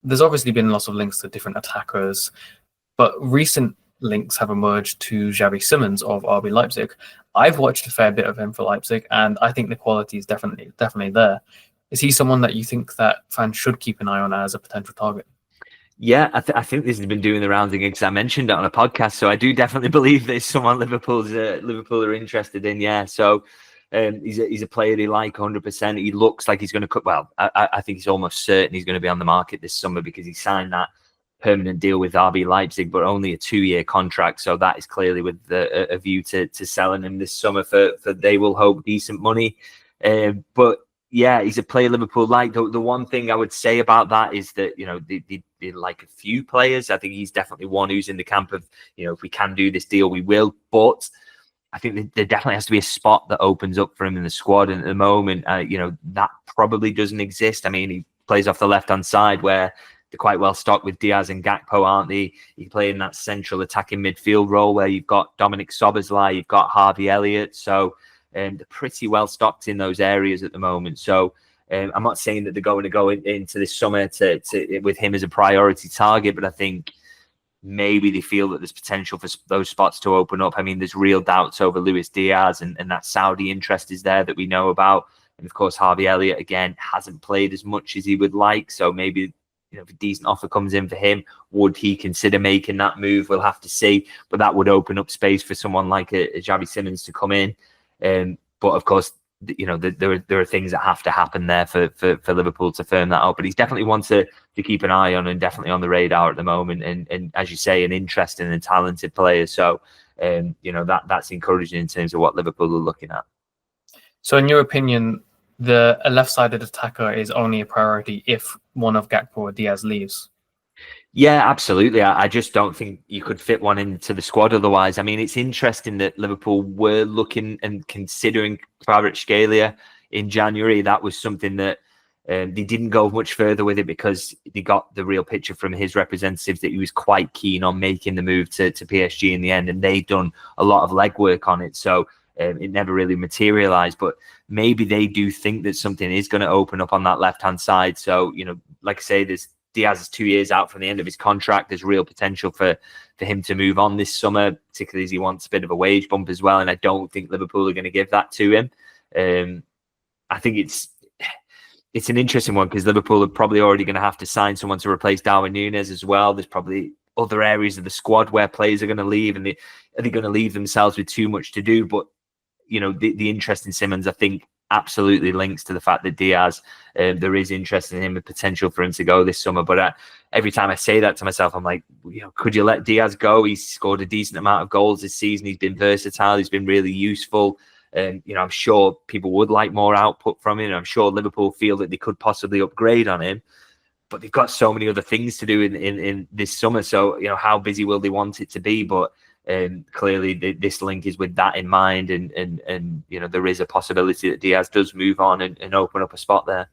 there's obviously been lots of links to different attackers, but recent links have emerged to Xavi Simons of RB Leipzig. I've watched a fair bit of him for Leipzig, and I think the quality is definitely there. Is he someone that you think that fans should keep an eye on as a potential target? Yeah, I think this has been doing the rounds again because I mentioned it on a podcast. So I do definitely believe that it's someone Liverpool are interested in. Yeah, so he's a player they like 100%. He looks like he's going to cut. Well, I think he's almost certain he's going to be on the market this summer because he signed that permanent deal with RB Leipzig, but only a 2-year contract. So that is clearly with a view to selling him this summer for they will hope decent money. But yeah, he's a player Liverpool like. The one thing I would say about that is that, they like a few players. I think he's definitely one who's in the camp of, if we can do this deal, we will. But I think there definitely has to be a spot that opens up for him in the squad. And at the moment, that probably doesn't exist. I mean, he plays off the left-hand side where they're quite well stocked with Diaz and Gakpo, aren't they? He play in that central attacking midfield role where you've got Dominic Szoboszlai, you've got Harvey Elliott. So they're pretty well stocked in those areas at the moment. So I'm not saying that they're going to go into this summer with him as a priority target, but I think maybe they feel that there's potential for those spots to open up. I mean, there's real doubts over Luis Diaz and that Saudi interest is there that we know about. And of course, Harvey Elliott, again, hasn't played as much as he would like. So maybe, if a decent offer comes in for him, would he consider making that move? We'll have to see. But that would open up space for someone like a Xavi Simons to come in. But of course, there are things that have to happen there for Liverpool to firm that up. But he's definitely one to keep an eye on and definitely on the radar at the moment. And as you say, an interesting and talented player. So, that's encouraging in terms of what Liverpool are looking at. So in your opinion, a left-sided attacker is only a priority if one of Gakpo or Diaz leaves? Yeah, absolutely. I just don't think you could fit one into the squad otherwise. I mean, it's interesting that Liverpool were looking and considering Kvaratskhelia in January. That was something that they didn't go much further with it because they got the real picture from his representatives that he was quite keen on making the move to PSG in the end, and they've done a lot of legwork on it. So it never really materialized, but maybe they do think that something is going to open up on that left-hand side. So, like I say, Diaz is 2 years out from the end of his contract. There's real potential for him to move on this summer, particularly as he wants a bit of a wage bump as well. And I don't think Liverpool are going to give that to him. I think it's an interesting one because Liverpool are probably already going to have to sign someone to replace Darwin Núñez as well. There's probably other areas of the squad where players are going to leave, and are they going to leave themselves with too much to do? But the interest in Simons, I think, absolutely links to the fact that Diaz, there is interest in him and potential for him to go this summer. But every time I say that to myself, I'm like, could you let Diaz go? He's scored a decent amount of goals this season. He's been versatile. He's been really useful. I'm sure people would like more output from him. I'm sure Liverpool feel that they could possibly upgrade on him. But they've got so many other things to do in this summer. So, how busy will they want it to be? But clearly this link is with that in mind, and there is a possibility that Diaz does move on and open up a spot there.